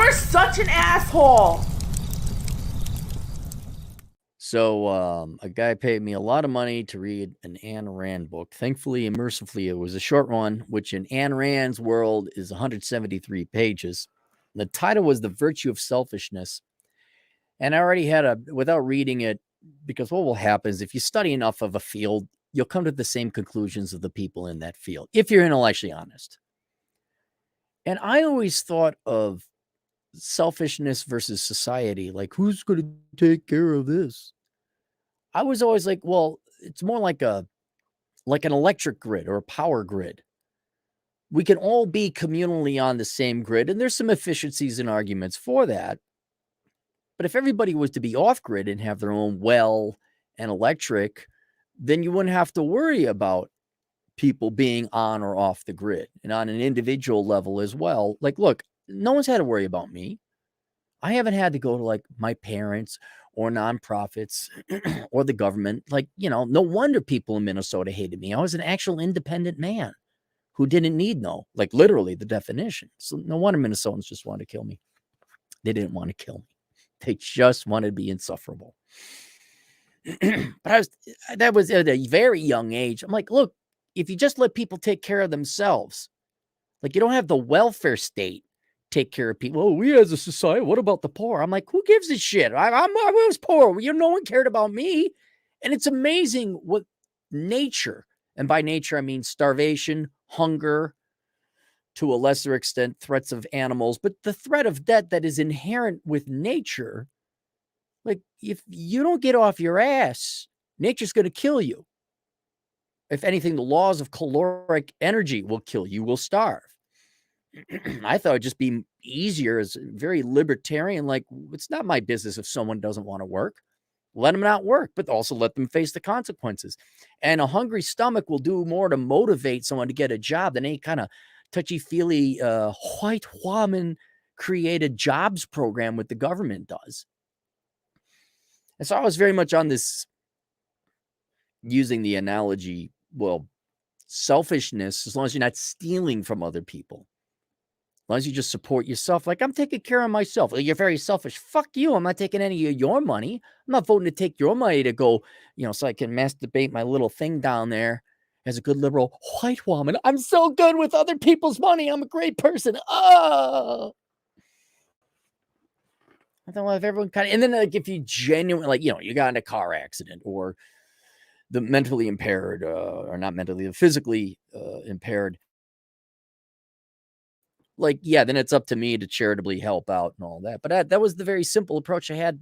You're such an asshole. So a guy paid me a lot of money to read an Ayn Rand book. Thankfully and mercifully, it was a short one, which in Ayn Rand's world is 173 pages. The title was The Virtue of Selfishness. And I already had without reading it, because what will happen is if you study enough of a field, you'll come to the same conclusions of the people in that field, if you're intellectually honest. And I always thought of selfishness versus society, like who's going to take care of this? I was always like, well, it's more like an electric grid or a power grid. We can all be communally on the same grid, and there's some efficiencies and arguments for that. But if everybody was to be off grid and have their own well and electric, then you wouldn't have to worry about people being on or off the grid. And on an individual level as well, like, look, no one's had to worry about me. I haven't had to go to like my parents or nonprofits or the government. Like, no wonder people in Minnesota hated me. I was an actual independent man who didn't need like literally the definition. So no wonder Minnesotans just wanted to kill me. They didn't want to kill me. They just wanted to be insufferable. But that was at a very young age. I'm like, look, if you just let people take care of themselves, like you don't have the welfare state take care of people. Oh, we as a society, what about the poor? I'm like, who gives a shit? I was poor. No one cared about me. And it's amazing what nature, and by nature, I mean starvation, hunger, to a lesser extent, threats of animals, but the threat of death that is inherent with nature. Like if you don't get off your ass, nature's going to kill you. If anything, the laws of caloric energy will kill you, will starve. I thought it'd just be easier as very libertarian. Like, it's not my business if someone doesn't want to work. Let them not work, but also let them face the consequences. And a hungry stomach will do more to motivate someone to get a job than any kind of touchy-feely white woman created jobs program with the government does. And so I was very much on this, using the analogy, well, selfishness, as long as you're not stealing from other people. As long as you just support yourself, like I'm taking care of myself. You're very selfish. Fuck you. I'm not taking any of your money. I'm not voting to take your money to go, so I can masturbate my little thing down there as a good liberal white woman. I'm so good with other people's money. I'm a great person. Oh. I thought, well, if everyone kind of, and then like if you genuinely, like, you got in a car accident or the mentally impaired, or not mentally, the physically impaired, like, yeah, then it's up to me to charitably help out and all that. But that was the very simple approach I had.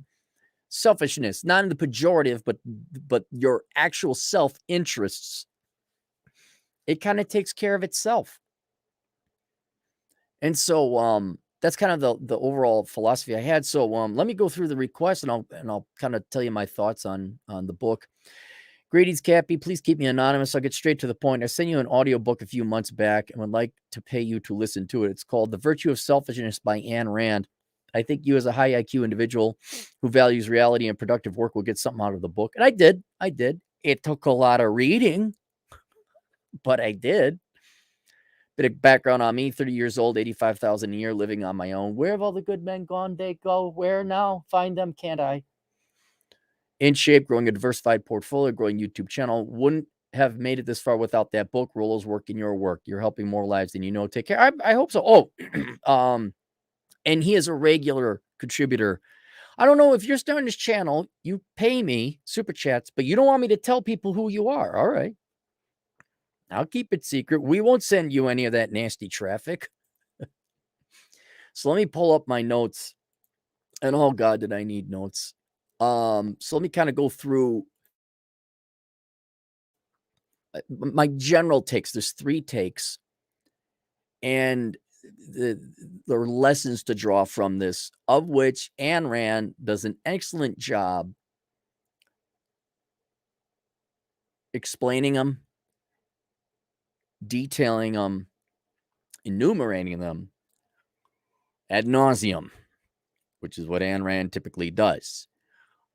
Selfishness, not in the pejorative, but your actual self-interests. It kind of takes care of itself. And so that's kind of the overall philosophy I had. So let me go through the request and I'll kind of tell you my thoughts on the book. Greetings, Cappy. Please keep me anonymous. I'll get straight to the point. I sent you an audiobook a few months back and would like to pay you to listen to it. It's called The Virtue of Selfishness by Ayn Rand. I think you, as a high IQ individual who values reality and productive work, will get something out of the book. And I did. It took a lot of reading, but I did. Bit of background on me, 30 years old, 85,000 a year, living on my own. Where have all the good men gone? They go where now? Find them, can't I? In shape, growing a diversified portfolio, growing YouTube channel. Wouldn't have made it this far without that book. Rollo's work in your work. You're helping more lives than you know. Take care. I hope so. Oh, and he is a regular contributor. I don't know if you're starting this channel, you pay me super chats, but you don't want me to tell people who you are. All right. I'll keep it secret. We won't send you any of that nasty traffic. So let me pull up my notes. And oh God, did I need notes. So let me kind of go through my general takes. There's 3 takes. And there are lessons to draw from this, of which Ayn Rand does an excellent job explaining them, detailing them, enumerating them ad nauseum, which is what Ayn Rand typically does.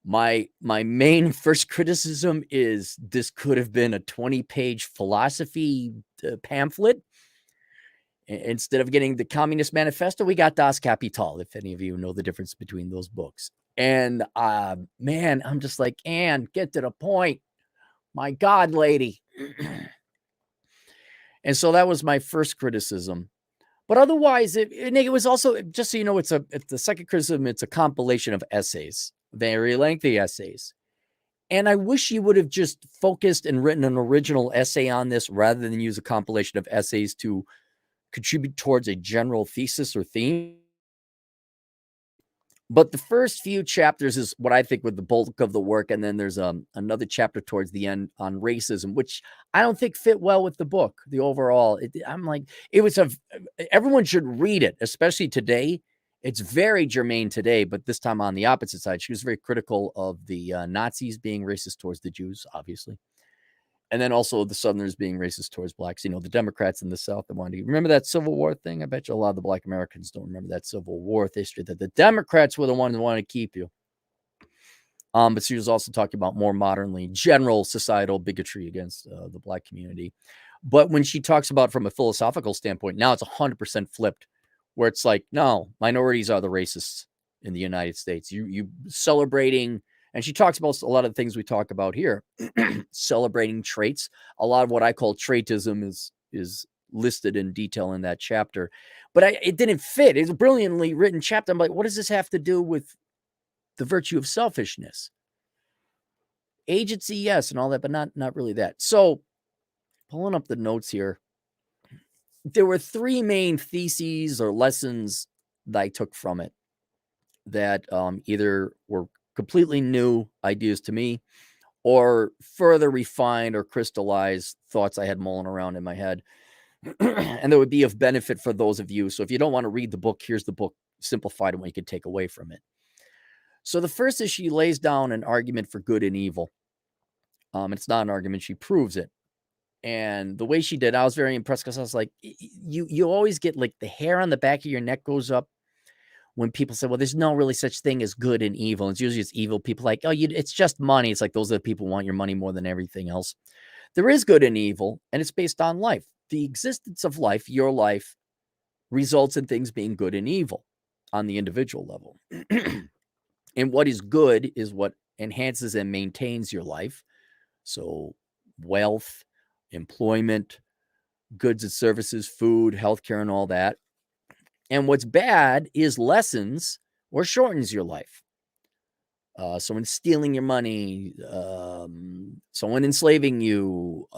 My main first criticism is this could have been a 20-page philosophy pamphlet. Instead of getting the Communist Manifesto, we got Das Kapital, if any of you know the difference between those books. And man, I'm just like, Anne, get to the point. My God, lady. And so that was my first criticism. But otherwise, it was also, just so you know, it's the second criticism, it's a compilation of essays, very lengthy essays. And I wish you would have just focused and written an original essay on this rather than use a compilation of essays to contribute towards a general thesis or theme. But the first few chapters is what I think with the bulk of the work. And then there's another chapter towards the end on racism, which I don't think fit well with the book, the overall. I'm like, everyone should read it, especially today. It's very germane today, but this time on the opposite side. She was very critical of the Nazis being racist towards the Jews, obviously. And then also the Southerners being racist towards blacks. You know, the Democrats in the South that wanted to remember that Civil War thing. I bet you a lot of the Black Americans don't remember that Civil War history, that the Democrats were the ones who wanted to keep you. But she was also talking about more modernly general societal bigotry against the black community. But when she talks about from a philosophical standpoint, now it's 100% flipped, where it's like, no, minorities are the racists in the United States. You celebrating. And she talks about a lot of the things we talk about here, celebrating traits. A lot of what I call traitism is listed in detail in that chapter. But it didn't fit. It's a brilliantly written chapter. I'm like, what does this have to do with the virtue of selfishness? Agency, yes, and all that, but not really that. So pulling up the notes here, there were three main theses or lessons that I took from it that either were completely new ideas to me or further refined or crystallized thoughts I had mulling around in my head. And that would be of benefit for those of you. So if you don't want to read the book, here's the book simplified and what you can take away from it. So the first is she lays down an argument for good and evil. It's not an argument, she proves it. And the way she did, I was very impressed because I was like, you always get like the hair on the back of your neck goes up when people say, well, there's no really such thing as good and evil. It's usually it's evil. People like, oh, it's just money. It's like those are the people who want your money more than everything else. There is good and evil, and it's based on life. The existence of life, your life, results in things being good and evil on the individual level. And what is good is what enhances and maintains your life. So wealth, employment, goods and services, food, healthcare, and all that. And what's bad is lessens or shortens your life. Someone stealing your money, someone enslaving you,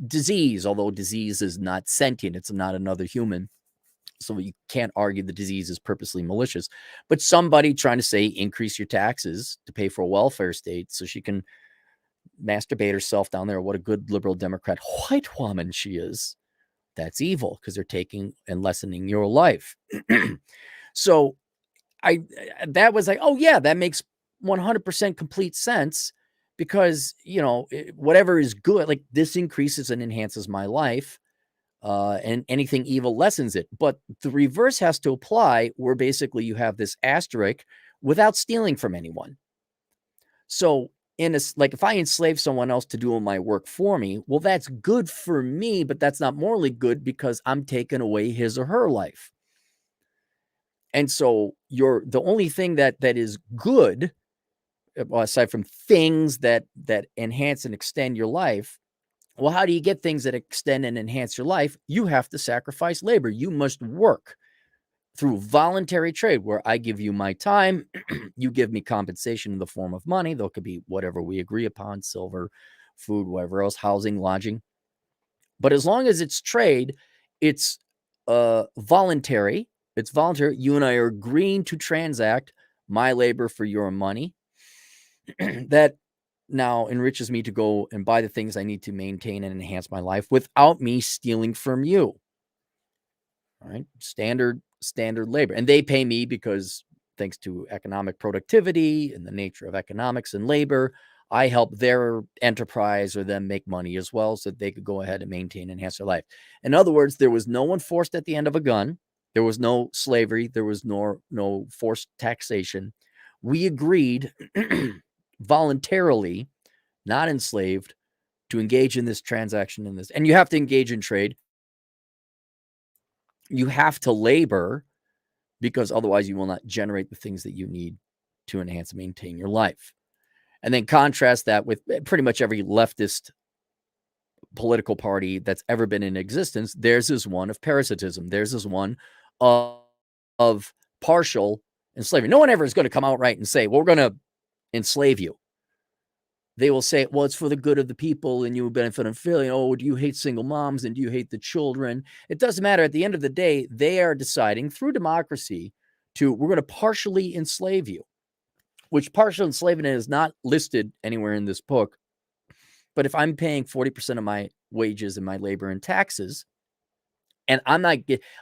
disease, although disease is not sentient, it's not another human. So you can't argue the disease is purposely malicious. But somebody trying to say increase your taxes to pay for a welfare state so she can masturbate herself down there. What a good liberal Democrat white woman she is. That's evil because they're taking and lessening your life. So that was like, oh yeah, that makes 100% complete sense because, you know, whatever is good, like this increases and enhances my life, and anything evil lessens it. But the reverse has to apply where basically you have this asterisk without stealing from anyone. So like if I enslave someone else to do my work for me, well, that's good for me, but that's not morally good because I'm taking away his or her life. And so the only thing that is good, aside from things that enhance and extend your life, well, how do you get things that extend and enhance your life? You have to sacrifice labor. You must work through voluntary trade where I give you my time, you give me compensation in the form of money. There could be whatever we agree upon, silver, food, whatever else, housing, lodging. But as long as it's trade, it's voluntary. It's voluntary. You and I are agreeing to transact my labor for your money. That now enriches me to go and buy the things I need to maintain and enhance my life without me stealing from you. All right. Standard labor. And they pay me because thanks to economic productivity and the nature of economics and labor, I help their enterprise or them make money as well so that they could go ahead and maintain and enhance their life. In other words, there was no one forced at the end of a gun. There was no slavery. There was no forced taxation. We agreed voluntarily, not enslaved, to engage in this transaction in this. And you have to engage in trade. You have to labor because otherwise you will not generate the things that you need to enhance and maintain your life. And then contrast that with pretty much every leftist political party that's ever been in existence. Theirs is one of parasitism. Theirs is one of partial enslavement. No one ever is going to come out right and say, well, we're going to enslave you. They will say, well, it's for the good of the people and you will benefit and feeling, oh, do you hate single moms and do you hate the children? It doesn't matter. At the end of the day, they are deciding through democracy we're going to partially enslave you, which partial enslavement is not listed anywhere in this book. But if I'm paying 40% of my wages and my labor and taxes, and I'm not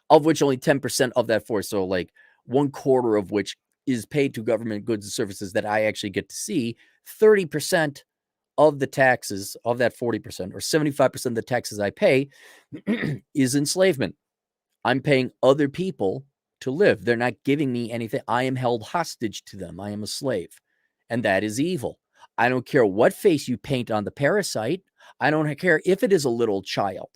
of which only 10% of that for, so like 1/4 of which is paid to government goods and services that I actually get to see, 30% of the taxes of that 40% or 75% of the taxes I pay is enslavement. I'm paying other people to live. They're not giving me anything. I am held hostage to them. I am a slave. And that is evil. I don't care what face you paint on the parasite. I don't care if it is a little child.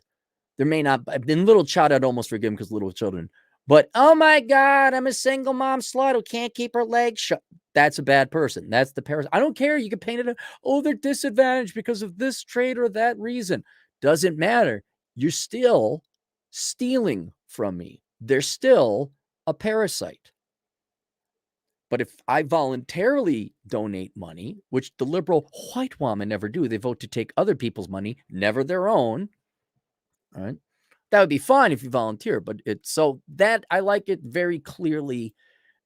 There may not have been little child. I'd almost forgive him because little children. But, oh my God, I'm a single mom slut who can't keep her legs shut. That's a bad person. That's the parasite. I don't care. You can paint it. Oh, they're disadvantaged because of this trait or that reason. Doesn't matter. You're still stealing from me. They're still a parasite. But if I voluntarily donate money, which the liberal white woman never do, they vote to take other people's money, never their own. All right. That would be fine if you volunteer, but it's so that I like it very clearly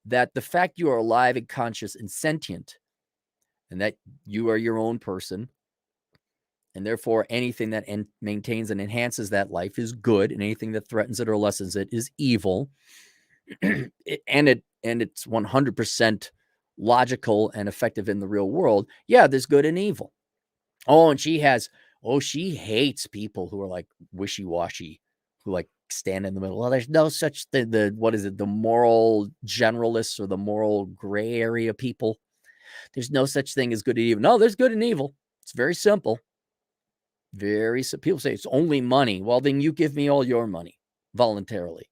that the fact you are alive and conscious and sentient and that you are your own person, and therefore anything that maintains and enhances that life is good, and anything that threatens it or lessens it is evil. and it's 100% logical and effective in the real world. Yeah, there's good and evil. Oh, and she hates people who are like wishy-washy, who like stand in the middle. Well, there's no such thing. The moral generalists or the moral gray area people. There's no such thing as good and evil. No, there's good and evil. It's very simple. Very simple. People say it's only money. Well, then you give me all your money voluntarily.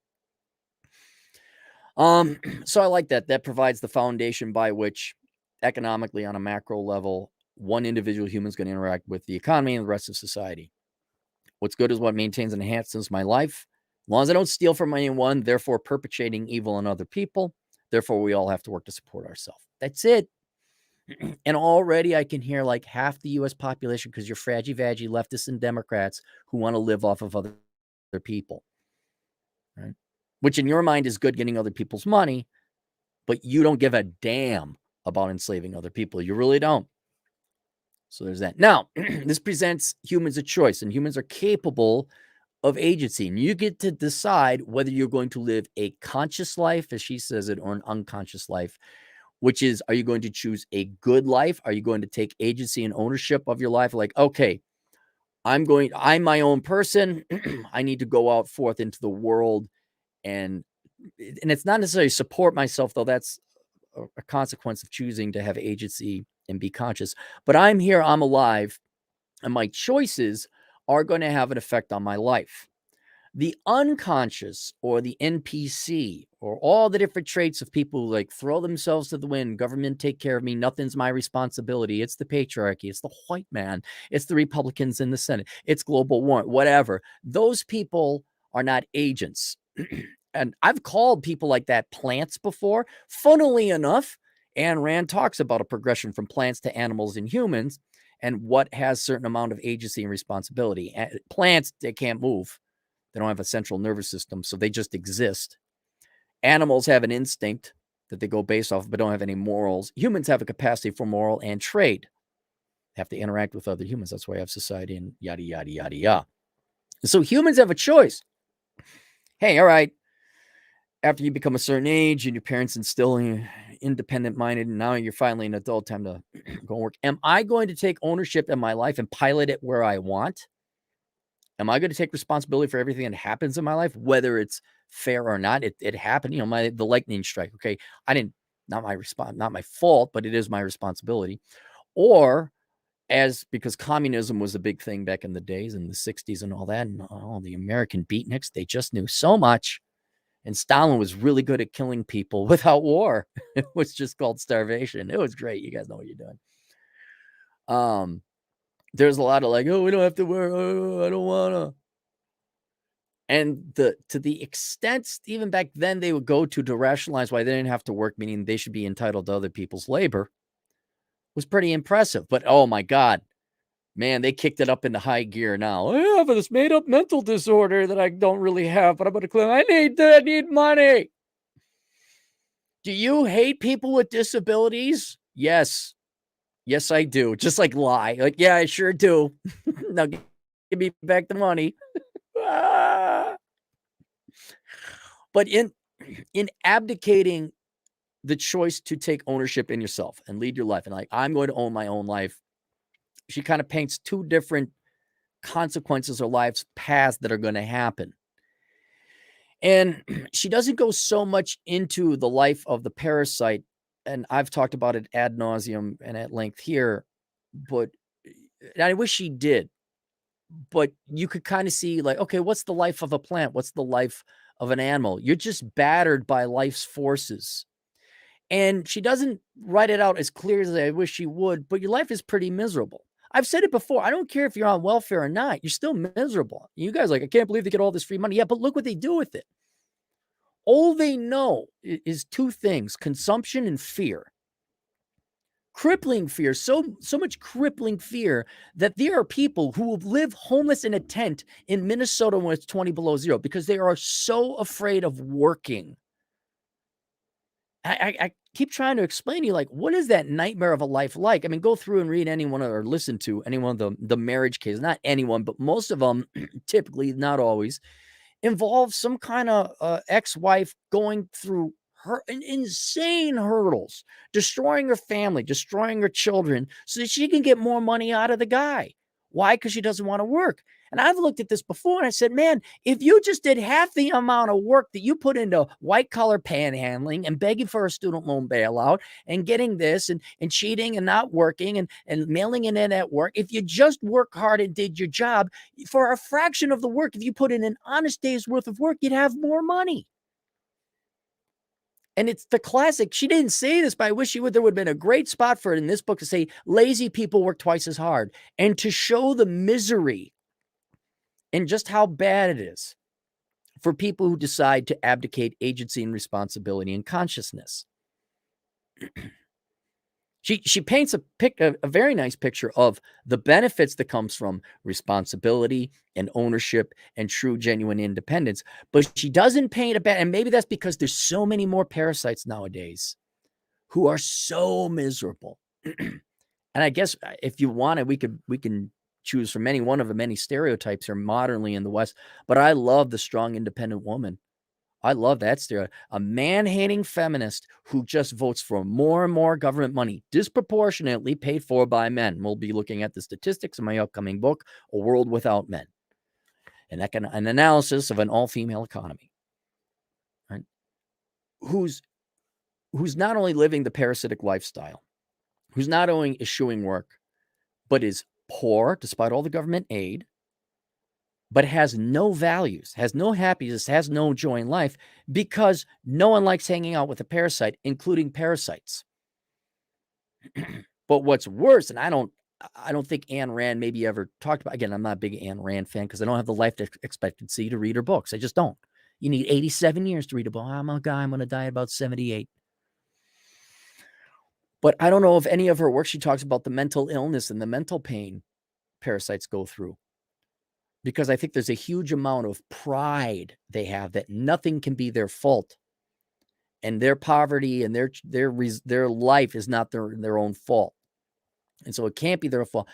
So I like that. That provides the foundation by which economically on a macro level, one individual human is going to interact with the economy and the rest of society. What's good is what maintains and enhances my life. As long as I don't steal from anyone, therefore perpetrating evil on other people. Therefore, we all have to work to support ourselves. That's it. And already I can hear like half the U.S. population, because you're fraggy-vaggy leftists and Democrats who want to live off of other people. Right? Which in your mind is good, getting other people's money, but you don't give a damn about enslaving other people. You really don't. So there's that. Now, this presents humans a choice, and humans are capable of agency. And you get to decide whether you're going to live a conscious life, as she says it, or an unconscious life, which is, are you going to choose a good life? Are you going to take agency and ownership of your life? Like, okay, I'm my own person. I need to go out forth into the world. And it's not necessarily support myself, though. That's a consequence of choosing to have agency and be conscious. But I'm here, I'm alive, and my choices are going to have an effect on my life. The unconscious, or the NPC, or all the different traits of people who like throw themselves to the wind, government take care of me, nothing's my responsibility, it's the patriarchy, it's the white man, it's the Republicans in the Senate, it's global warming, whatever. Those people are not agents. And I've called people like that plants before. Funnily enough, Ayn Rand talks about a progression from plants to animals and humans, and what has certain amount of agency and responsibility. Plants, they can't move. They don't have a central nervous system, so they just exist. Animals have an instinct that they go based off, but don't have any morals. Humans have a capacity for moral and trade. They have to interact with other humans. That's why we have society and yada, yada, yada, yada. So humans have a choice. Hey, all right, after you become a certain age and your parents instill you independent-minded, and now you're finally an adult, time to go work. Am I going to take ownership in my life and pilot it where I want? Am I going to take responsibility for everything that happens in my life, whether it's fair or not? It happened, the lightning strike. Okay, not my fault, but it is my responsibility. Or because communism was a big thing back in the days in the 60s and all that, and all the American beatniks, they just knew so much. And Stalin was really good at killing people without war. It was just called starvation. It was great. You guys know what you're doing. There's a lot of like, oh, we don't have to work. Oh, I don't wanna. And to the extent, even back then, they would go to rationalize why they didn't have to work, meaning they should be entitled to other people's labor, was pretty impressive. But oh my God, man, they kicked it up into high gear now. I have this made up mental disorder that I don't really have, but I'm going to claim I need money. Do you hate people with disabilities? Yes. Yes, I do. Just like lie. Like, yeah, I sure do. Now give me back the money. But in abdicating the choice to take ownership in yourself and lead your life, and like, I'm going to own my own life, she kind of paints two different consequences or life's paths that are going to happen. And she doesn't go so much into the life of the parasite, and I've talked about it ad nauseum and at length here, but I wish she did. But you could kind of see like, okay, what's the life of a plant? What's the life of an animal? You're just battered by life's forces. And she doesn't write it out as clear as I wish she would, but your life is pretty miserable. I've said it before. I don't care if you're on welfare or not. You're still miserable. You guys are like, I can't believe they get all this free money. Yeah, but look what they do with it. All they know is two things: consumption and fear. Crippling fear, so much crippling fear that there are people who will live homeless in a tent in Minnesota when it's 20 below zero because they are so afraid of working. I keep trying to explain to you, like, what is that nightmare of a life like? I mean, go through and read anyone or listen to any one of the marriage cases. Not anyone, but most of them, typically, not always, involve some kind of ex-wife going through her insane hurdles, destroying her family, destroying her children so that she can get more money out of the guy. Why? Because she doesn't want to work. And I've looked at this before and I said, man, if you just did half the amount of work that you put into white collar panhandling and begging for a student loan bailout and getting this and cheating and not working and mailing it in at work, if you just work hard and did your job for a fraction of the work, if you put in an honest day's worth of work, you'd have more money. And it's the classic. She didn't say this, but I wish she would. There would have been a great spot for it in this book to say lazy people work twice as hard and to show the misery and just how bad it is for people who decide to abdicate agency and responsibility and consciousness. She paints a very nice picture of the benefits that comes from responsibility and ownership and true, genuine independence. But she doesn't paint a bad, and maybe that's because there's so many more parasites nowadays who are so miserable. And I guess if you want it, we can choose from any one of the many stereotypes here modernly in the West. But I love the strong, independent woman. I love that stereotype. A man-hating feminist who just votes for more and more government money, disproportionately paid for by men. We'll be looking at the statistics in my upcoming book, A World Without Men, an analysis of an all-female economy. Right? Who's not only living the parasitic lifestyle, who's not only eschewing work, but is poor despite all the government aid, but has no values, has no happiness, has no joy in life because no one likes hanging out with a parasite, including parasites. But what's worse, and I don't think Ayn Rand maybe ever talked about, again, I'm not a big Ayn Rand fan because I don't have the life expectancy to read her books. I just don't. You need 87 years to read a book. I'm a guy, I'm going to die at about 78. But I don't know if any of her work, she talks about the mental illness and the mental pain parasites go through. Because I think there's a huge amount of pride they have that nothing can be their fault. And their poverty and their life is not their own fault. And so it can't be their fault.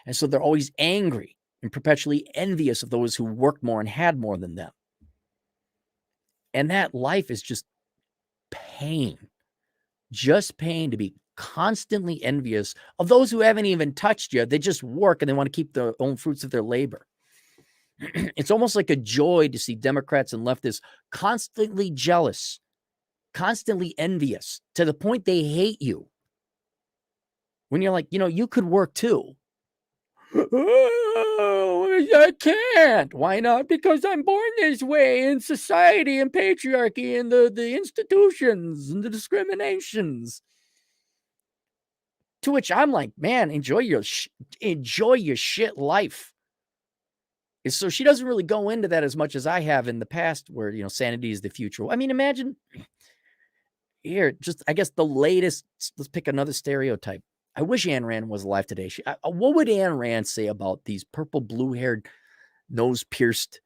And so they're always angry and perpetually envious of those who worked more and had more than them. And that life is just pain. Just pain to be constantly envious of those who haven't even touched you. They just work and they want to keep their own fruits of their labor. It's almost like a joy to see Democrats and leftists constantly jealous, constantly envious to the point they hate you. When you're like, you could work too. Oh, I can't. Why not? Because I'm born this way in society and patriarchy and the institutions and the discriminations. To which I'm like, man, enjoy your shit life. So she doesn't really go into that as much as I have in the past, where sanity is the future. I mean, imagine here, just I guess the latest. Let's pick another stereotype. I wish Ayn Rand was alive today. What would Ayn Rand say about these purple, blue-haired, nose-pierced,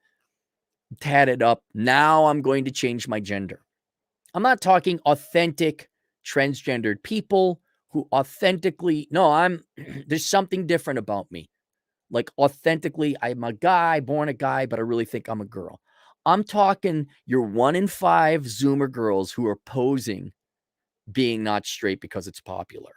tatted up? Now I'm going to change my gender. I'm not talking authentic transgendered people who authentically. No, there's something different about me. Like authentically, I'm a guy, born a guy, but I really think I'm a girl. I'm talking your 1 in 5 Zoomer girls who are posing being not straight because it's popular.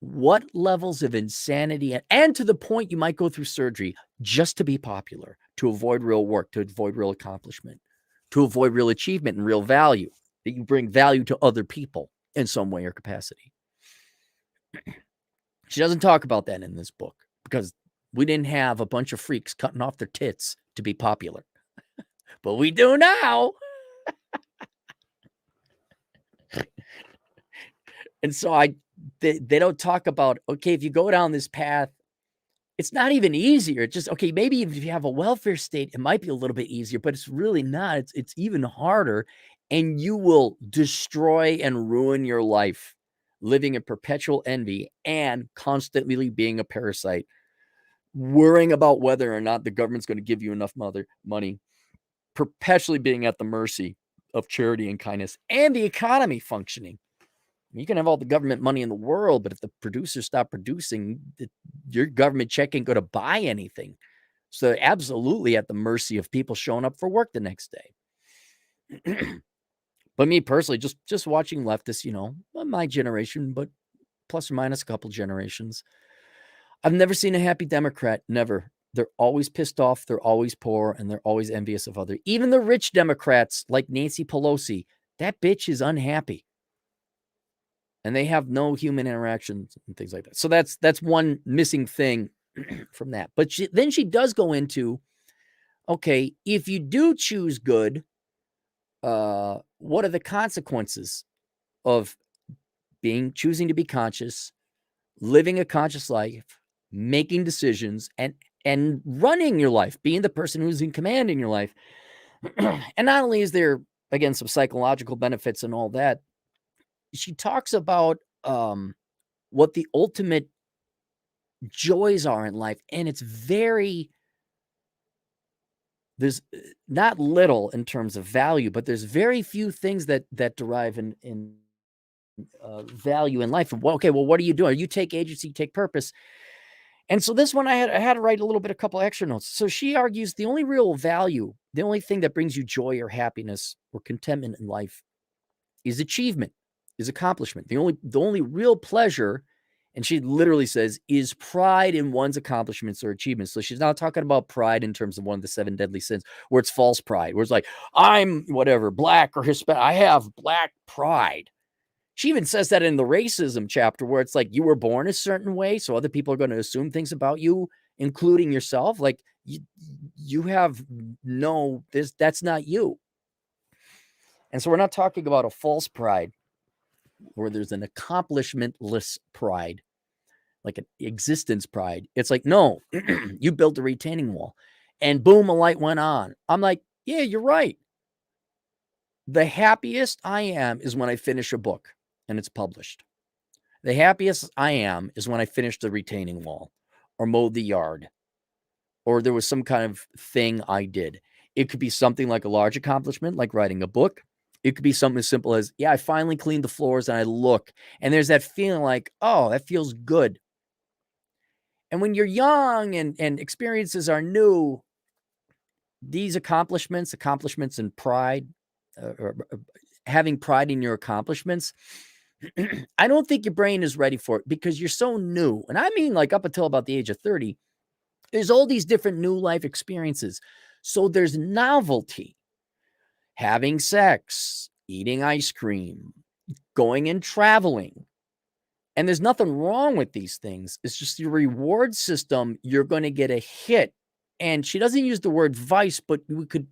What levels of insanity, and to the point you might go through surgery just to be popular, to avoid real work, to avoid real accomplishment, to avoid real achievement and real value, that you bring value to other people in some way or capacity. She doesn't talk about that in this book because we didn't have a bunch of freaks cutting off their tits to be popular. But we do now. And so they don't talk about, okay, if you go down this path, it's not even easier. It's just, okay, maybe if you have a welfare state, it might be a little bit easier, but it's really not. It's even harder, and you will destroy and ruin your life living in perpetual envy and constantly being a parasite, worrying about whether or not the government's going to give you enough money, perpetually being at the mercy of charity and kindness and the economy functioning. You can have all the government money in the world, but if the producers stop producing, your government check ain't going to buy anything. So they're absolutely at the mercy of people showing up for work the next day. But me personally, just watching leftists, my generation, but plus or minus a couple generations, I've never seen a happy Democrat. Never. They're always pissed off. They're always poor, and they're always envious of others. Even the rich Democrats like Nancy Pelosi, that bitch is unhappy. And they have no human interactions and things like that. So that's one missing thing from that. But then she does go into, okay, if you do choose good, what are the consequences of choosing to be conscious, living a conscious life, making decisions, and running your life, being the person who's in command in your life? And not only is there, again, some psychological benefits and all that, she talks about what the ultimate joys are in life. And there's not little in terms of value, but there's very few things that derive in value in life. Okay, well, what are you doing? You take agency, you take purpose. And so this one, I had to write a couple extra notes. So she argues the only real value, the only thing that brings you joy or happiness or contentment in life is achievement, is accomplishment. The only real pleasure, and she literally says, is pride in one's accomplishments or achievements. So she's not talking about pride in terms of one of the 7 deadly sins, where it's false pride, where it's like, I'm whatever, black or Hispanic, I have black pride. She even says that in the racism chapter, where it's like, you were born a certain way, so other people are going to assume things about you, including yourself. Like, you have that's not you. And so we're not talking about a false pride where there's an accomplishmentless pride, like an existence pride. It's like, no, you built a retaining wall and boom, a light went on. I'm like, yeah, you're right. The happiest I am is when I finish a book and it's published. The happiest I am is when I finish the retaining wall or mowed the yard, or there was some kind of thing I did. It could be something like a large accomplishment, like writing a book. It could be something as simple as, yeah, I finally cleaned the floors and I look, and there's that feeling like, oh, that feels good. And when you're young and experiences are new, these accomplishments and pride, or having pride in your accomplishments, I don't think your brain is ready for it because you're so new. And I mean, like up until about the age of 30, there's all these different new life experiences. So there's novelty. Having sex, eating ice cream, going and traveling, And there's nothing wrong with these things. It's just your reward system, you're going to get a hit. And she doesn't use the word vice, but we could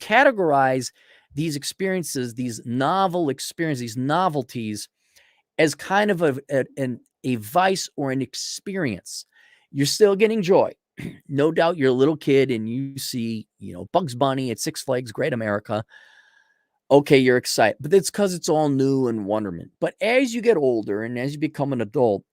categorize these experiences, these novel experiences, these novelties, as kind of a vice or an experience. You're still getting joy. No doubt you're a little kid and you see, Bugs Bunny at Six Flags Great America. Okay, you're excited, but it's because it's all new and wonderment. But as you get older and as you become an adult,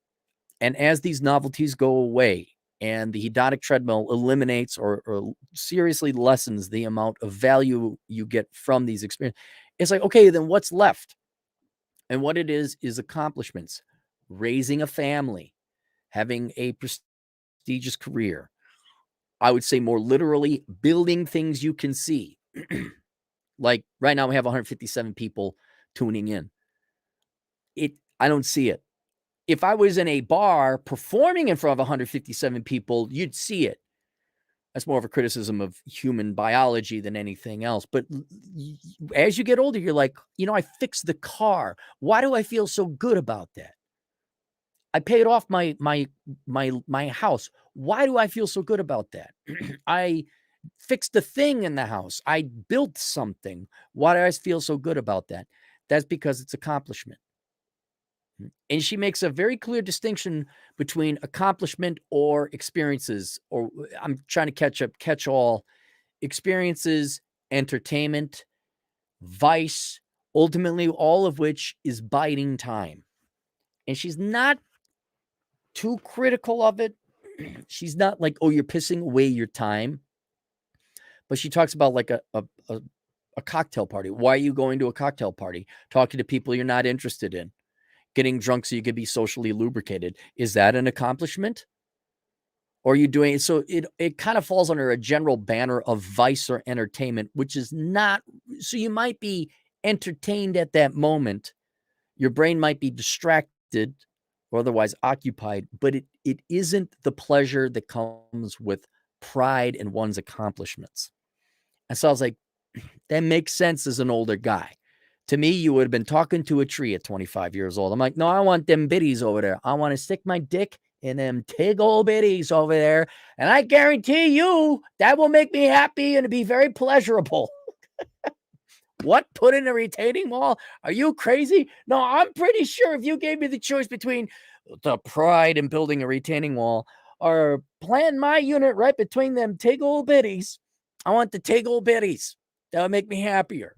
and as these novelties go away and the hedonic treadmill eliminates or seriously lessens the amount of value you get from these experiences, it's like, okay, then what's left? And what it is accomplishments, raising a family, having a prestigious career. I would say more literally, building things you can see. Like right now we have 157 people tuning in. I don't see it. If I was in a bar performing in front of 157 people, you'd see it. That's more of a criticism of human biology than anything else. But as you get older, you're like, I fixed the car. Why do I feel so good about that? I paid off my house. Why do I feel so good about that? I fixed the thing in the house. I built something. Why do I feel so good about that? That's because it's accomplishment. And she makes a very clear distinction between accomplishment or experiences, or I'm trying to catch all experiences, entertainment, vice, ultimately all of which is biding time. And she's not too critical of it. She's not like, oh, you're pissing away your time. But she talks about like a cocktail party. Why are you going to a cocktail party? Talking to people you're not interested in. Getting drunk so you can be socially lubricated. Is that an accomplishment? Or are you doing it? So it kind of falls under a general banner of vice or entertainment, which is not. So you might be entertained at that moment. Your brain might be distracted or otherwise occupied, but it isn't the pleasure that comes with pride in one's accomplishments. And so I was like, that makes sense as an older guy. To me, you would have been talking to a tree at 25 years old. I'm like, no, I want them biddies over there. I want to stick my dick in them tig old biddies over there. And I guarantee you that will make me happy and be very pleasurable. What? Put in a retaining wall? Are you crazy? No, I'm pretty sure if you gave me the choice between the pride in building a retaining wall or plant my unit right between them tig old biddies, I want the tig old biddies. That would make me happier.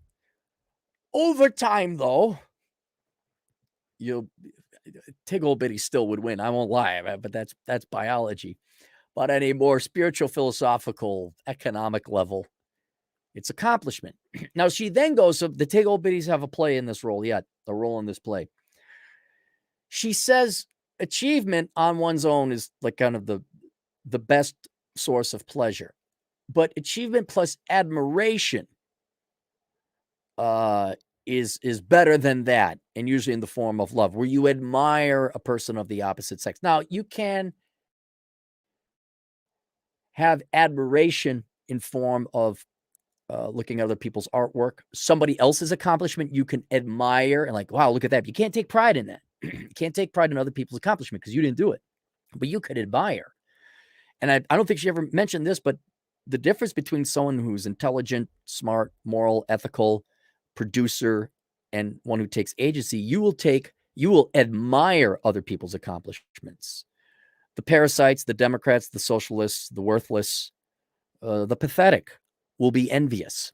Over time, though, tig old biddy still would win. I won't lie, but that's biology. But at a more spiritual, philosophical, economic level, it's accomplishment. Now she then goes, so the tig old biddies have a play in this role yet, a role in this play. She says achievement on one's own is like kind of the best source of pleasure, but achievement plus admiration is better than that, and usually in the form of love, where you admire a person of the opposite sex. Now, you can have admiration in form of looking at other people's artwork, somebody else's accomplishment you can admire and like, wow, look at that. You can't take pride in that. You can't take pride in other people's accomplishment because you didn't do it, but you could admire. And I don't think she ever mentioned this, but the difference between someone who's intelligent, smart, moral, ethical, producer, and one who takes agency, you will admire other people's accomplishments. The parasites, the Democrats, the socialists, the worthless, the pathetic will be envious.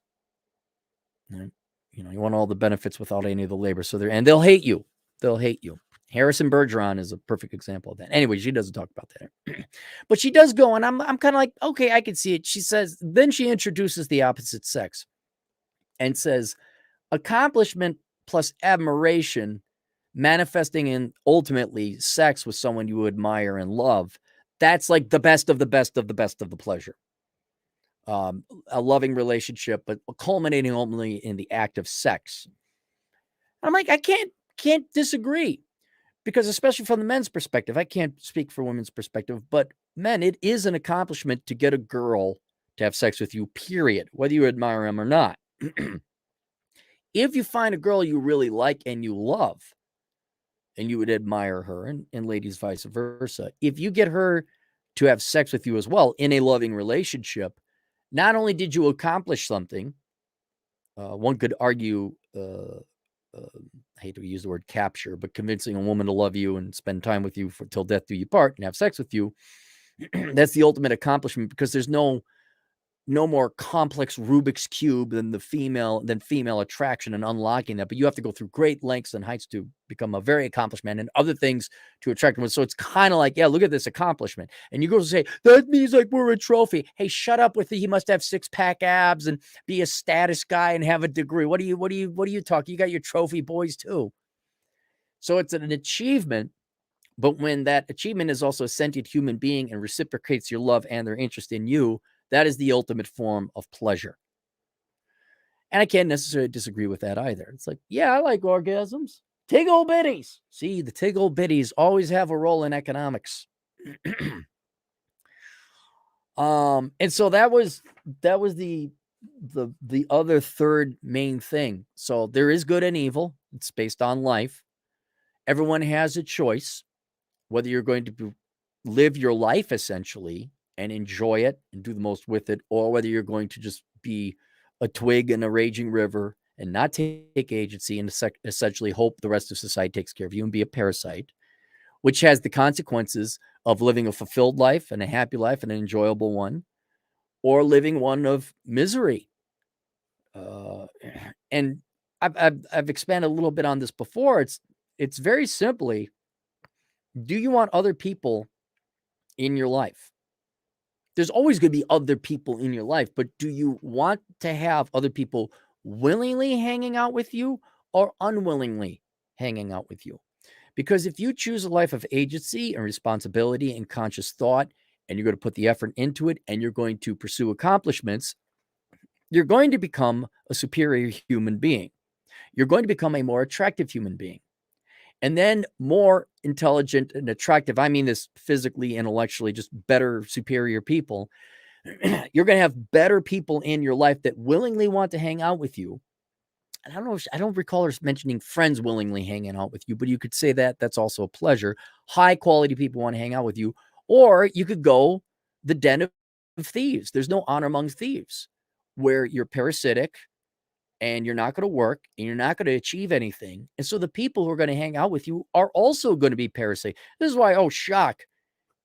Right? You want all the benefits without any of the labor. And they'll hate you. They'll hate you. Harrison Bergeron is a perfect example of that. Anyway, she doesn't talk about that. But she does go, and I'm kind of like, okay, I can see it. She says, then she introduces the opposite sex and says, accomplishment plus admiration manifesting in ultimately sex with someone you admire and love. That's like the best of the best of the best of the pleasure. A loving relationship, but culminating only in the act of sex. I'm like, I can't disagree. Because especially from the men's perspective, I can't speak for women's perspective, but men, it is an accomplishment to get a girl to have sex with you, period, whether you admire him or not. If you find a girl you really like and you love, and you would admire her, and ladies vice versa. If you get her to have sex with you as well in a loving relationship, not only did you accomplish something, one could argue, I hate to use the word capture, but convincing a woman to love you and spend time with you till death do you part and have sex with you, that's the ultimate accomplishment, because there's no more complex Rubik's Cube than female attraction and unlocking that. But you have to go through great lengths and heights to become a very accomplished man and other things to attract women. So it's kind of like, yeah, look at this accomplishment. And you go to say, that means like we're a trophy. Hey, shut up with he must have 6-pack abs and be a status guy and have a degree. What are you talking? You got your trophy boys too. So it's an achievement. But when that achievement is also a sentient human being and reciprocates your love and their interest in you, that is the ultimate form of pleasure. And I can't necessarily disagree with that either. It's like, yeah, I like orgasms. Tig old bitties. See, the tig old bitties always have a role in economics. And so that was the other third main thing. So there is good and evil. It's based on life. Everyone has a choice, whether you're going to live your life essentially and enjoy it and do the most with it, or whether you're going to just be a twig in a raging river and not take agency and essentially hope the rest of society takes care of you and be a parasite, which has the consequences of living a fulfilled life and a happy life and an enjoyable one, or living one of misery. And I've expanded a little bit on this before. It's very simply, do you want other people in your life? There's always going to be other people in your life, but do you want to have other people willingly hanging out with you or unwillingly hanging out with you? Because if you choose a life of agency and responsibility and conscious thought, and you're going to put the effort into it, and you're going to pursue accomplishments, you're going to become a superior human being. You're going to become a more attractive human being. And then more intelligent and attractive, I mean this physically, intellectually, just better, superior people. You're going to have better people in your life that willingly want to hang out with you. And I don't recall her mentioning friends willingly hanging out with you, but you could say that that's also a pleasure. High quality people want to hang out with you. Or you could go the den of thieves. There's no honor among thieves, where you're parasitic and you're not going to work and you're not going to achieve anything. And so the people who are going to hang out with you are also going to be parasitic. This is why, oh, shock,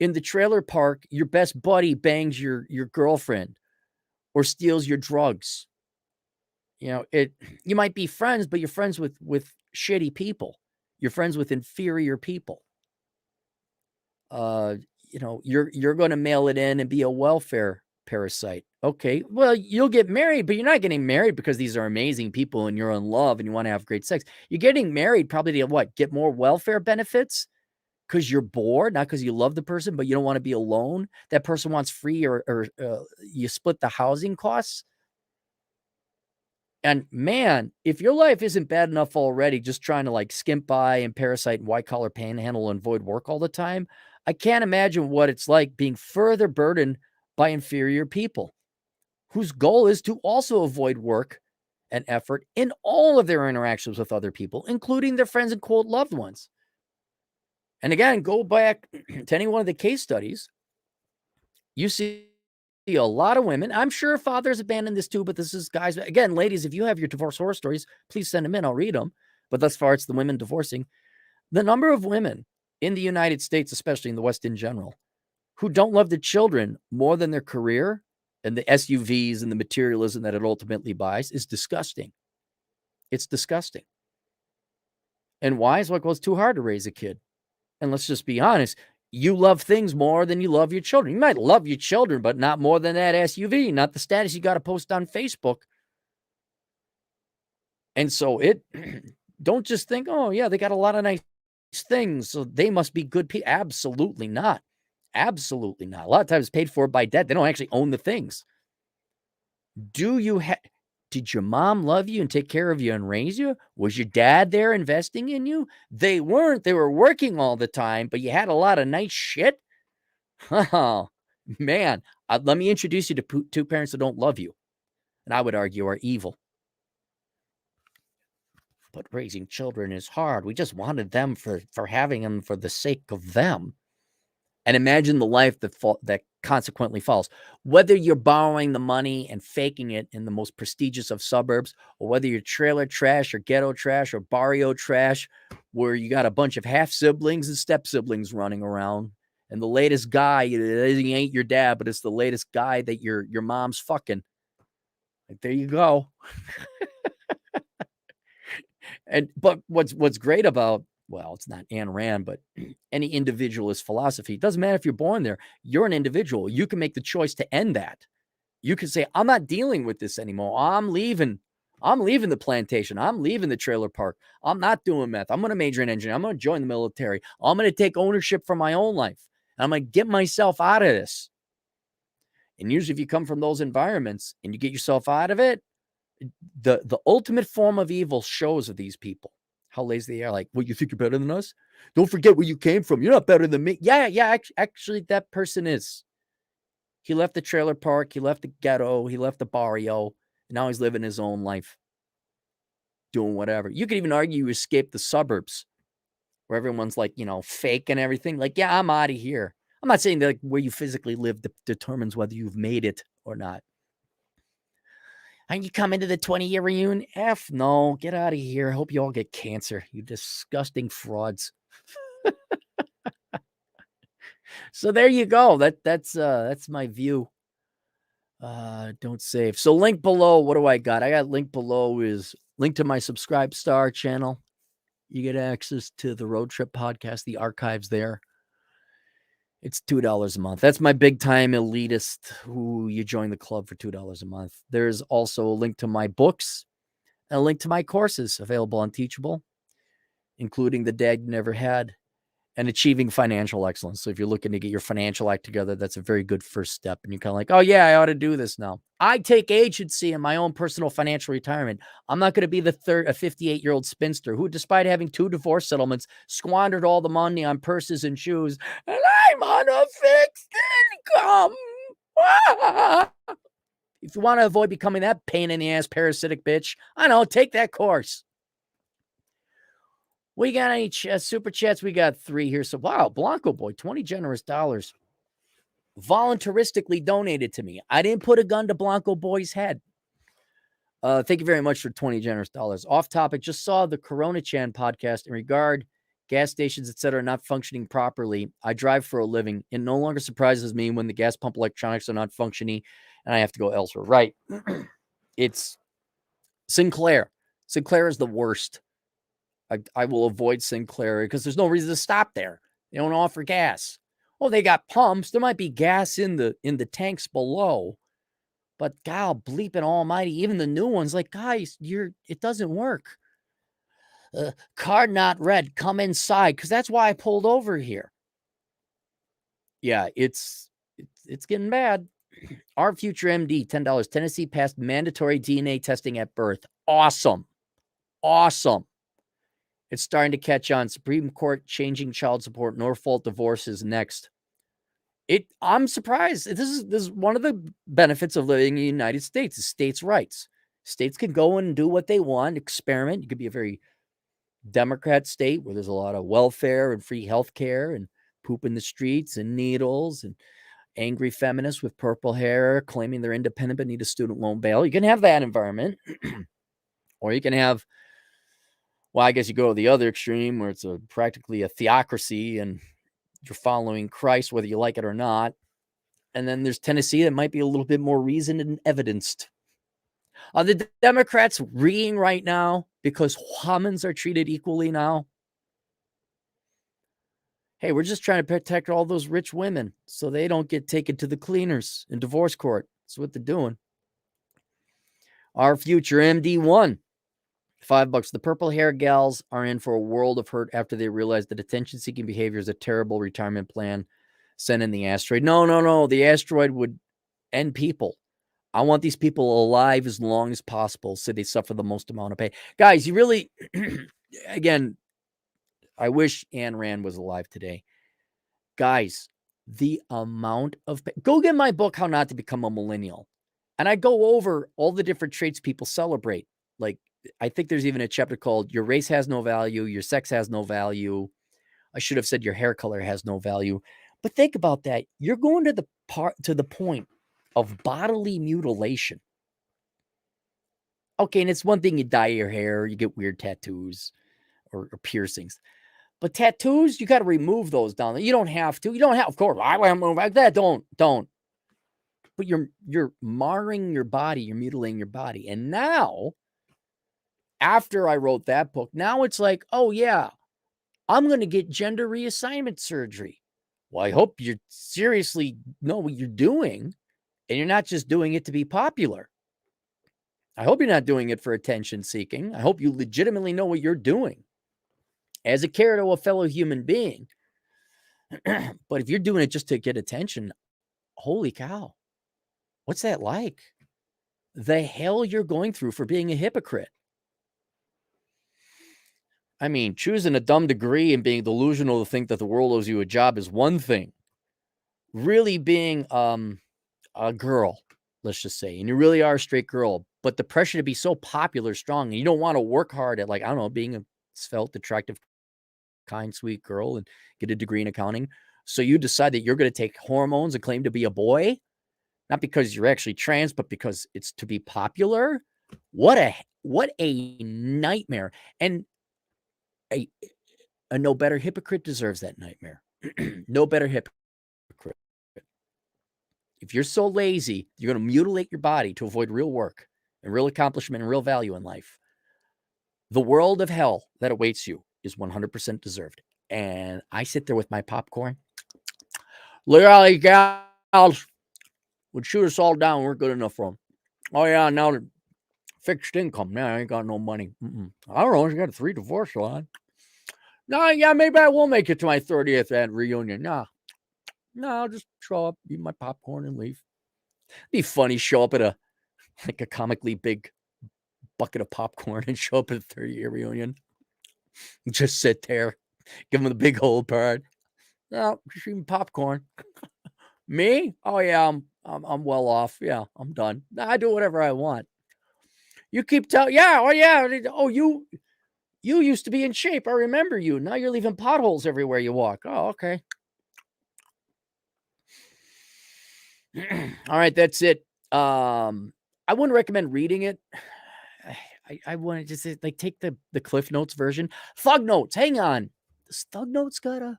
in the trailer park, your best buddy bangs your girlfriend or steals your drugs. You might be friends, but you're friends with shitty people. You're friends with inferior people. You're going to mail it in and be a welfare parasite. Okay, well, you'll get married, but you're not getting married because these are amazing people and you're in love and you want to have great sex. You're getting married probably to what? Get more welfare benefits because you're bored, not because you love the person, but you don't want to be alone. That person wants free or you split the housing costs. And man, if your life isn't bad enough already, just trying to like skimp by and parasite and white collar panhandle and avoid work all the time, I can't imagine what it's like being further burdened by inferior people whose goal is to also avoid work and effort in all of their interactions with other people, including their friends and quote loved ones. And again, go back to any one of the case studies. You see a lot of women. I'm sure fathers abandon this too, but this is guys. Again, ladies, if you have your divorce horror stories, please send them in. I'll read them. But thus far, it's the women divorcing. The number of women in the United States, especially in the West in general, who don't love their children more than their career and the SUVs and the materialism that it ultimately buys is disgusting. It's disgusting. And why? It's like, well, it's too hard to raise a kid. And let's just be honest. You love things more than you love your children. You might love your children, but not more than that SUV, not the status you got to post on Facebook. And so don't just think, oh, yeah, they got a lot of nice things, so they must be good people. Absolutely not. Absolutely not. A lot of times it's paid for by debt. They don't actually own the things. Did your mom love you and take care of you and raise you? Was your dad there investing in you? They weren't. They were working all the time, but you had a lot of nice shit. Oh, man. Let me introduce you to two parents that don't love you. And I would argue are evil. but raising children is hard. We just wanted them for having them for the sake of them. And imagine the life that consequently falls. Whether you're borrowing the money and faking it in the most prestigious of suburbs, or whether you're trailer trash or ghetto trash or barrio trash, where you got a bunch of half siblings and step siblings running around, and the latest guy, he ain't your dad, but it's the latest guy that your mom's fucking. Like, there you go. But what's great about, well, it's not Ayn Rand, but any individualist philosophy, it doesn't matter if you're born there, you're an individual. You can make the choice to end that. You can say, I'm not dealing with this anymore. I'm leaving the plantation. I'm leaving the trailer park. I'm not doing meth. I'm going to major in engineering. I'm going to join the military. I'm going to take ownership for my own life. And I'm going to get myself out of this. And usually if you come from those environments and you get yourself out of it, the ultimate form of evil shows of these people how lazy they are. Like, well, you think you're better than us? Don't forget where you came from. You're not better than me. Yeah. Actually, that person is. He left the trailer park. He left the ghetto. He left the barrio. And now he's living his own life, doing whatever. You could even argue you escaped the suburbs where everyone's like, fake and everything. Like, yeah, I'm out of here. I'm not saying that like, where you physically live determines whether you've made it or not. And you come into the 20-year reunion? F no, get out of here. I hope you all get cancer, you disgusting frauds. So there you go. That's my view. Don't save. So link below. What do I got? I got link below is link to my Subscribe Star channel. You get access to the Road Trip podcast, the archives there. It's $2 a month. That's my big time elitist who you join the club for $2 a month. There's also a link to my books, and a link to my courses available on Teachable, including The Dad You Never Had and Achieving Financial Excellence. So if you're looking to get your financial act together, that's a very good first step. And you're kind of like, oh yeah, I ought to do this now. I take agency in my own personal financial retirement. I'm not going to be a 58-year-old spinster who, despite having 2 divorce settlements, squandered all the money on purses and shoes. And I'm on a fixed income. If you want to avoid becoming that pain in the ass parasitic bitch, I know, take that course. We got any super chats? We got 3 here. So, wow, Blanco Boy, 20 generous dollars. Voluntaristically donated to me. I didn't put a gun to Blanco Boy's head. Thank you very much for 20 generous dollars. Off topic, just saw the Corona Chan podcast in regard gas stations, etc., not functioning properly. I drive for a living. It no longer surprises me when the gas pump electronics are not functioning and I have to go elsewhere. Right. It's Sinclair. Sinclair is the worst. I will avoid Sinclair because there's no reason to stop there. They don't offer gas. Oh, they got pumps. There might be gas in the tanks below. But God bleeping almighty, even the new ones, like, guys, it doesn't work. Card not red, come inside, because that's why I pulled over here. Yeah, it's getting bad. Our future MD, $10. Tennessee passed mandatory DNA testing at birth. Awesome. It's starting to catch on. Supreme Court changing child support. Norfolk divorces next. I'm surprised. This is one of the benefits of living in the United States is states' rights. States can go and do what they want, experiment. You could be a very Democrat state where there's a lot of welfare and free health care and poop in the streets and needles and angry feminists with purple hair claiming they're independent but need a student loan bail. You can have that environment. Or you can have, well, I guess you go to the other extreme where it's practically a theocracy and you're following Christ, whether you like it or not. And then there's Tennessee that might be a little bit more reasoned and evidenced. Are the Democrats reeing right now because Whamans are treated equally now? Hey, we're just trying to protect all those rich women so they don't get taken to the cleaners in divorce court. That's what they're doing. Our future MD1. $5. The purple hair gals are in for a world of hurt after they realize that attention-seeking behavior is a terrible retirement plan. Send in the asteroid. No. The asteroid would end people. I want these people alive as long as possible so they suffer the most amount of pain. Guys, you really, again, I wish Ayn Rand was alive today. Guys, the amount of pain. Go get my book, How Not to Become a Millennial. And I go over all the different traits people celebrate, like I think there's even a chapter called Your Race Has No Value, Your Sex Has No Value. I should have said your hair color has no value. But think about that. You're going to the point of bodily mutilation. Okay, and it's one thing you dye your hair, you get weird tattoos or piercings. But tattoos, you got to remove those down there. You don't have to. You don't have, of course. I want to move like that. Don't. But you're marring your body. You're mutilating your body. And now, after I wrote that book, now it's like, oh yeah, I'm going to get gender reassignment surgery. Well, I hope you seriously know what you're doing, and you're not just doing it to be popular. I hope you're not doing it for attention seeking. I hope you legitimately know what you're doing as a care to a fellow human being. But if you're doing it just to get attention, holy cow, what's that like? The hell you're going through for being a hypocrite. I mean, choosing a dumb degree and being delusional to think that the world owes you a job is one thing. Really being a girl, let's just say, and you really are a straight girl, but the pressure to be so popular, strong, and you don't want to work hard at, like, I don't know, being a svelte, attractive, kind, sweet girl and get a degree in accounting. So you decide that you're going to take hormones and claim to be a boy, not because you're actually trans, but because it's to be popular. What a nightmare. And a no better hypocrite deserves that nightmare. No better hypocrite. If you're so lazy, you're going to mutilate your body to avoid real work and real accomplishment and real value in life. The world of hell that awaits you is 100% deserved. And I sit there with my popcorn. Look at all these gals would shoot us all down. We're good enough for them. Oh, yeah, now the fixed income. Now I ain't got no money. I don't know. I got a 3 divorce line. No, yeah, maybe I will make it to my 30th reunion. No, I'll just show up, eat my popcorn, and leave. It'd be funny, show up at a comically big bucket of popcorn and show up at a 30-year reunion. Just sit there, give them the big old part. No, just eating popcorn. Me? Oh yeah, I'm well off. Yeah, I'm done. I do whatever I want. You keep telling, yeah, oh yeah, oh you used to be in shape. I remember you. Now you're leaving potholes everywhere you walk. Oh, okay. All right, that's it. I wouldn't recommend reading it. I want to just say, like, take the Cliff Notes version. Thug Notes, hang on. Does Thug Notes does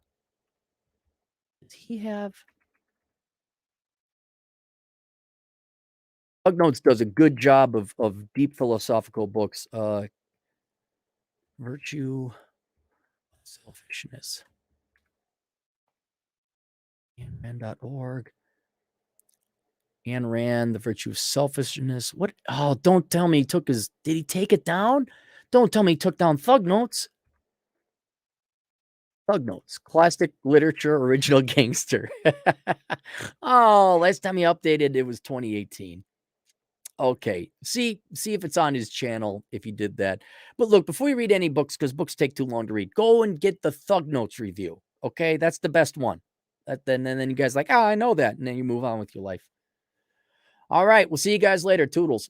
he have? Thug Notes does a good job of deep philosophical books. Virtue, Selfishness. AnnRand.org. Ayn Rand, The Virtue of Selfishness. What? Oh, don't tell me he took did he take it down? Don't tell me he took down Thug Notes. Thug Notes, classic literature, original gangster. Oh, last time he updated, it was 2018. Okay, see if it's on his channel if he did that. But look, before you read any books, because books take too long to read, go and get the Thug Notes review. Okay, that's the best one. Then you guys like, I know that, and then you move on with your life. All right, we'll see you guys later. Toodles.